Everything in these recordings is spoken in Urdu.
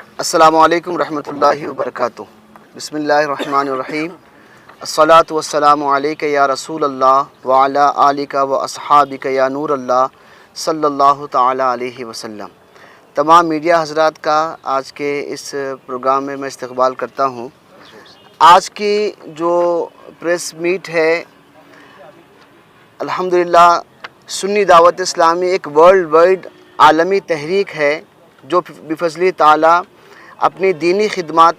السلام علیکم ورحمۃ اللہ وبرکاتہ۔ بسم اللہ الرحمن الرحیم۔ الصلاۃ والسلام علیک یا رسول اللہ وعلی آلک و اصحابک یا نور اللہ صلی اللہ تعالی علیہ وسلم۔ تمام میڈیا حضرات کا آج کے اس پروگرام میں استقبال کرتا ہوں۔ آج کی جو پریس میٹ ہے الحمدللہ سنی دعوت اسلامی ایک ورلڈ وائڈ عالمی تحریک ہے جو بفضل تعالیٰ اپنی دینی خدمات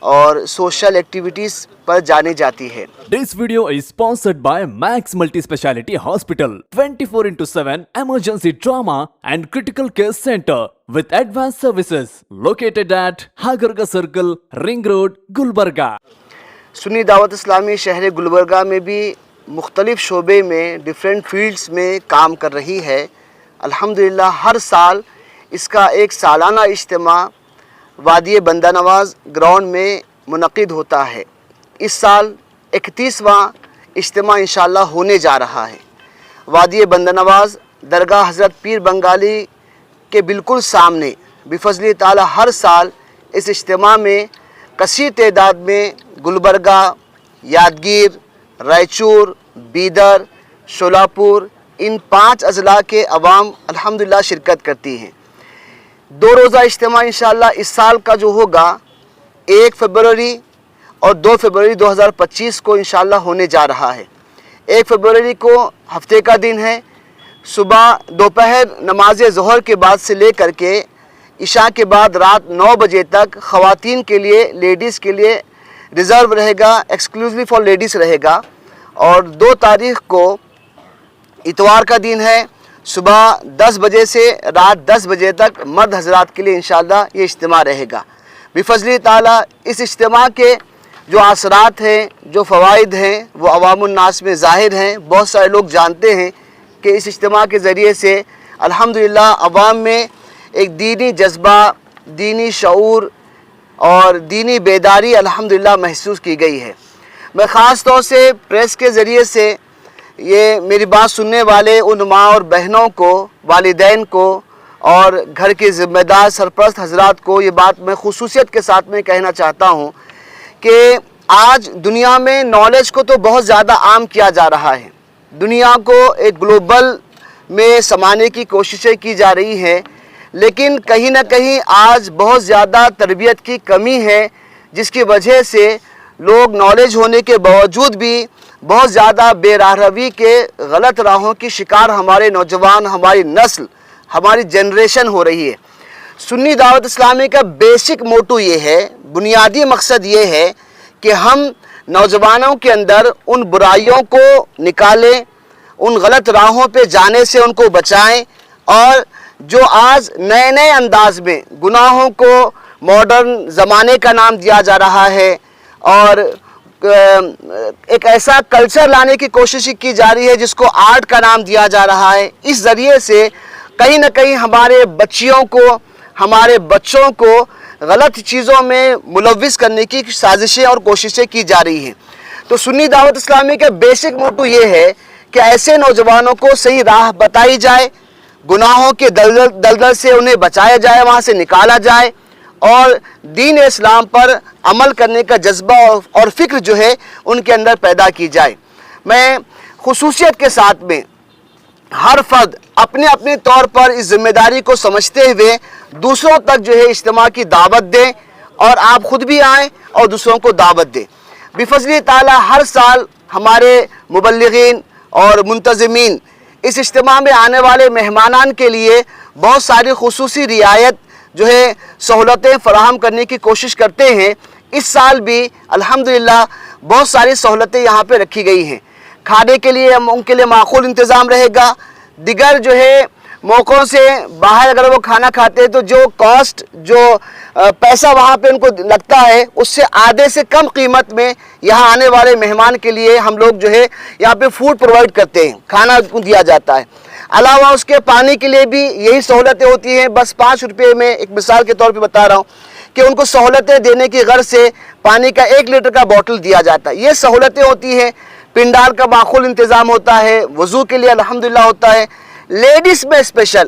اور سوشل ایکٹیویٹیز پر جانی جاتی ہے۔ This video is sponsored by Max Multi Speciality Hospital, 24/7 emergency trauma and critical care center with advanced services located at Hagarga Circle, Ring Road, Gulbarga. سنی دعوت اسلامی شہر گلبرگہ میں بھی مختلف شعبے میں ڈیفرنٹ فیلڈز میں کام کر رہی ہے۔ الحمدللہ ہر سال اس کا ایک سالانہ اجتماع وادی بندہ نواز گراؤنڈ میں منعقد ہوتا ہے۔ اس سال 31واں اجتماع انشاءاللہ ہونے جا رہا ہے۔ وادی بندہ نواز درگاہ حضرت پیر بنگالی کے بالکل سامنے بفضل تعالی ہر سال اس اجتماع میں کثیر تعداد میں گلبرگہ، یادگیر، رائچور، بیدر، شولاپور ان 5 اضلاع کے عوام الحمدللہ شرکت کرتی ہیں۔ 2 روزہ اجتماع انشاءاللہ اس سال کا جو ہوگا 1 فروری اور 2 فروری 2025 کو انشاءاللہ ہونے جا رہا ہے۔ 1 فروری کو ہفتے کا دن ہے۔ صبح دوپہر نماز ظہر کے بعد سے لے کر کے عشاء کے بعد رات 9 بجے تک خواتین کے لیے، لیڈیز کے لیے ریزرو رہے گا، ایکسکلوزلی فار لیڈیز رہے گا۔ اور 2 تاریخ کو اتوار کا دن ہے، صبح 10 بجے سے رات 10 بجے تک مرد حضرات کے لیے انشاءاللہ یہ اجتماع رہے گا۔ بفضل تعالیٰ اس اجتماع کے جو اثرات ہیں، جو فوائد ہیں وہ عوام الناس میں ظاہر ہیں۔ بہت سارے لوگ جانتے ہیں کہ اس اجتماع کے ذریعے سے الحمدللہ عوام میں ایک دینی جذبہ، دینی شعور اور دینی بیداری الحمدللہ محسوس کی گئی ہے۔ میں خاص طور سے پریس کے ذریعے سے یہ میری بات سننے والے ان ماں اور بہنوں کو، والدین کو اور گھر کے ذمہ دار سرپرست حضرات کو یہ بات میں خصوصیت کے ساتھ میں کہنا چاہتا ہوں کہ آج دنیا میں نالج کو تو بہت زیادہ عام کیا جا رہا ہے۔ دنیا کو ایک گلوبل میں سمانے کی کوششیں کی جا رہی ہیں، لیکن کہیں نہ کہیں آج بہت زیادہ تربیت کی کمی ہے، جس کی وجہ سے لوگ نالج ہونے کے باوجود بھی بہت زیادہ بے راہ روی کے غلط راہوں کی شکار ہمارے نوجوان، ہماری نسل، ہماری جنریشن ہو رہی ہے۔ سنی دعوت اسلامی کا بیسک موٹو یہ ہے، بنیادی مقصد یہ ہے کہ ہم نوجوانوں کے اندر ان برائیوں کو نکالیں، ان غلط راہوں پہ جانے سے ان کو بچائیں، اور جو آج نئے نئے انداز میں گناہوں کو ماڈرن زمانے کا نام دیا جا رہا ہے اور ایک ایسا کلچر لانے کی کوشش کی جا رہی ہے جس کو آرٹ کا نام دیا جا رہا ہے، اس ذریعے سے کہیں نہ کہیں ہمارے بچیوں کو، ہمارے بچوں کو غلط چیزوں میں ملوث کرنے کی سازشیں اور کوششیں کی جا رہی ہیں۔ تو سنی دعوت اسلامی کا بیسک موٹو یہ ہے کہ ایسے نوجوانوں کو صحیح راہ بتائی جائے، گناہوں کے دلدل سے انہیں بچایا جائے، وہاں سے نکالا جائے، اور دین اسلام پر عمل کرنے کا جذبہ اور فکر جو ہے ان کے اندر پیدا کی جائے۔ میں خصوصیت کے ساتھ میں ہر فرد اپنے اپنے طور پر اس ذمہ داری کو سمجھتے ہوئے دوسروں تک جو ہے اجتماع کی دعوت دیں، اور آپ خود بھی آئیں اور دوسروں کو دعوت دیں۔ بفضل تعالی ہر سال ہمارے مبلغین اور منتظمین اس اجتماع میں آنے والے مہمانان کے لیے بہت ساری خصوصی رعایت جو ہے سہولتیں فراہم کرنے کی کوشش کرتے ہیں۔ اس سال بھی الحمدللہ بہت ساری سہولتیں یہاں پہ رکھی گئی ہیں۔ کھانے کے لیے ان کے لیے معقول انتظام رہے گا۔ دیگر جو ہے موقعوں سے باہر اگر وہ کھانا کھاتے ہیں تو جو کاسٹ، جو پیسہ وہاں پہ ان کو لگتا ہے اس سے آدھے سے کم قیمت میں یہاں آنے والے مہمان کے لیے ہم لوگ جو ہے یہاں پہ فوڈ پرووائڈ کرتے ہیں، کھانا دیا جاتا ہے۔ علاوہ اس کے پانی کے لیے بھی یہی سہولتیں ہوتی ہیں۔ بس 5 روپے میں ایک مثال کے طور پہ بتا رہا ہوں کہ ان کو سہولتیں دینے کی غرض سے پانی کا 1 لیٹر کا بوٹل دیا جاتا ہے۔ یہ سہولتیں ہوتی ہیں۔ پنڈال کا معقول انتظام ہوتا ہے، وضو کے لیے الحمدللہ ہوتا ہے۔ لیڈیز میں اسپیشل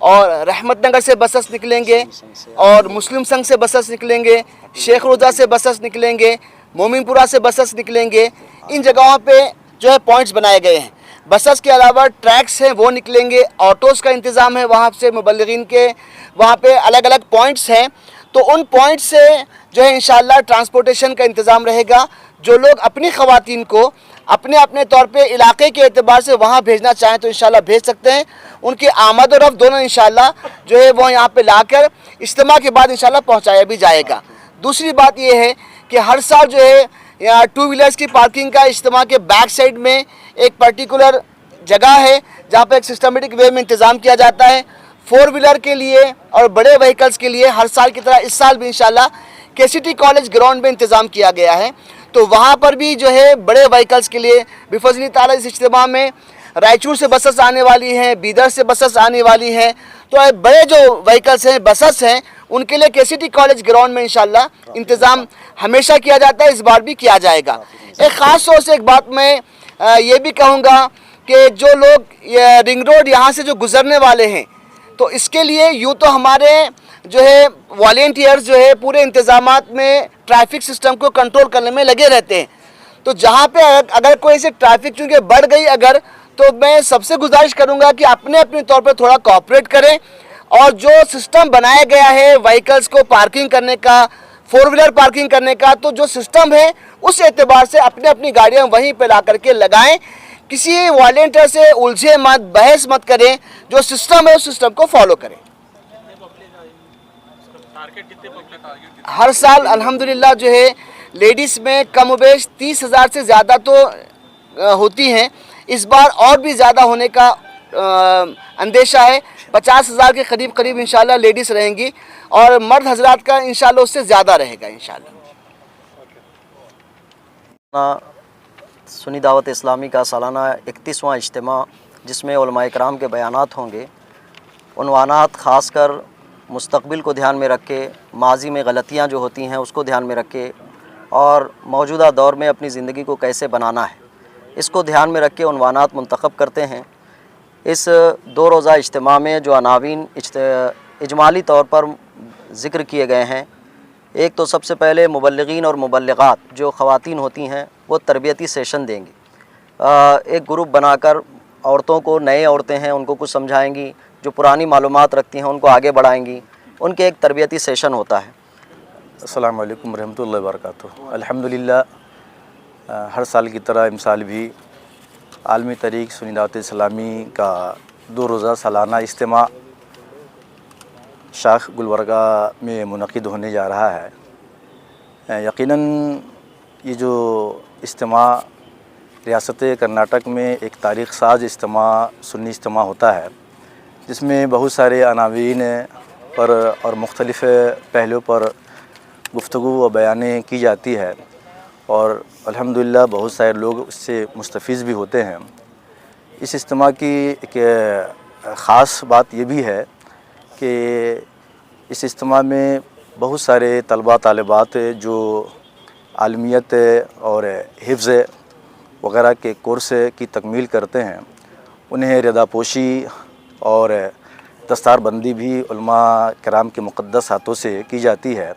اور رحمت نگر سے بسز نکلیں گے اور مسلم سنگھ سے بسز نکلیں گے, شیخ روزہ سے بسز نکلیں گے, مومن پورہ سے بسز نکلیں گے. ان جگہوں پہ جو ہے پوائنٹس بنائے گئے ہیں. بسز کے علاوہ ٹریکس ہیں وہ نکلیں گے, آٹوز کا انتظام ہے وہاں سے مبلغین کے, وہاں پہ الگ الگ پوائنٹس ہیں. تو ان پوائنٹس سے جو ہے انشاءاللہ ٹرانسپورٹیشن کا انتظام رہے گا. جو لوگ اپنی خواتین کو اپنے اپنے طور پہ علاقے کے اعتبار سے وہاں بھیجنا چاہیں تو انشاءاللہ بھیج سکتے ہیں. ان کی آمد و رفت دونوں انشاءاللہ جو ہے وہ یہاں پہ لا کر اجتماع کے بعد انشاءاللہ پہنچایا بھی جائے گا. دوسری بات یہ ہے کہ ہر سال جو ہے یہاں ٹو ویلرز کی پارکنگ کا اجتماع کے بیک سائڈ میں ایک پرٹیکولر جگہ ہے جہاں پہ ایک سسٹمیٹک وے میں انتظام کیا جاتا ہے. فور ویلر کے لیے اور بڑے وہیکلز کے لیے ہر سال کی طرح اس سال بھی انشاءاللہ کے سی ٹی کالج گراؤنڈ میں انتظام کیا گیا ہے. تو وہاں پر بھی جو ہے بڑے وہیکلز کے لیے بفضل تعالیٰ اس اجتماع میں رائچور سے بسز آنے والی ہیں, بیدر سے بسز آنے والی ہیں. تو بڑے جو وہیکلز ہیں, بسز ہیں, ان کے لیے کے سی ٹی کالج گراؤنڈ میں انشاءاللہ انتظام ہمیشہ کیا جاتا ہے, اس بار بھی کیا جائے گا. ایک خاص طور سے ایک بات میں یہ بھی کہوں گا کہ جو لوگ رنگ روڈ یہاں سے جو گزرنے والے ہیں تو اس کے لیے یوں تو ہمارے جو ہے والنٹیئرز جو ہے پورے انتظامات میں ٹریفک سسٹم کو کنٹرول کرنے میں لگے رہتے ہیں. تو جہاں پہ اگر کوئی سے ٹریفک چونکہ بڑھ گئی اگر, تو میں سب سے گزارش کروں گا کہ اپنے طور پہ تھوڑا کوآپریٹ کریں اور جو سسٹم بنایا گیا ہے وہیکلز کو پارکنگ کرنے کا, فور ویلر پارکنگ کرنے کا, تو جو سسٹم ہے اس اعتبار سے اپنی گاڑیاں وہیں پہ لا کر کے لگائیں. کسی والنٹیئر سے الجھے مت, بحث مت کریں, جو سسٹم ہے اس سسٹم کو فالو کریں. ہر سال الحمدللہ جو ہے لیڈیز میں کم و بیش 30,000 سے زیادہ تو ہوتی ہیں. اس بار اور بھی زیادہ ہونے کا اندیشہ ہے. 50,000 کے قریب انشاءاللہ لیڈیز رہیں گی اور مرد حضرات کا انشاءاللہ اس سے زیادہ رہے گا انشاءاللہ. سنی دعوت اسلامی کا سالانہ 31واں اجتماع جس میں علماء کرام کے بیانات ہوں گے. عنوانات خاص کر مستقبل کو دھیان میں رکھ کے, ماضی میں غلطیاں جو ہوتی ہیں اس کو دھیان میں رکھ کے اور موجودہ دور میں اپنی زندگی کو کیسے بنانا ہے اس کو دھیان میں رکھ کے عنوانات منتخب کرتے ہیں. اس 2 روزہ اجتماع میں جو عناوین اجمالی طور پر ذکر کیے گئے ہیں, ایک تو سب سے پہلے مبلغین اور مبلغات جو خواتین ہوتی ہیں وہ تربیتی سیشن دیں گی. ایک گروپ بنا کر عورتوں کو, نئے عورتیں ہیں ان کو کچھ سمجھائیں گی, جو پرانی معلومات رکھتی ہیں ان کو آگے بڑھائیں گی. ان کے ایک تربیتی سیشن ہوتا ہے. السلام علیکم ورحمۃ اللہ وبرکاتہ. الحمدللہ ہر سال کی طرح امسال بھی عالمی تحریک سنی دعوت اسلامی کا 2 روزہ سالانہ اجتماع شاخ گلبرگہ میں منعقد ہونے جا رہا ہے. یقیناً یہ جو اجتماع ریاست کرناٹک میں ایک تاریخ ساز اجتماع سنی اجتماع ہوتا ہے جس میں بہت سارے عناوین پر اور مختلف پہلوؤں پر گفتگو و بیانیں کی جاتی ہے اور الحمدللہ بہت سارے لوگ اس سے مستفیض بھی ہوتے ہیں. اس اجتماع کی ایک خاص بات یہ بھی ہے کہ اس اجتماع میں بہت سارے طلباء طالبات جو عالمیت اور حفظ وغیرہ کے کورس کی تکمیل کرتے ہیں انہیں رضا پوشی اور دستار بندی بھی علماء کرام کے مقدس ہاتھوں سے کی جاتی ہے.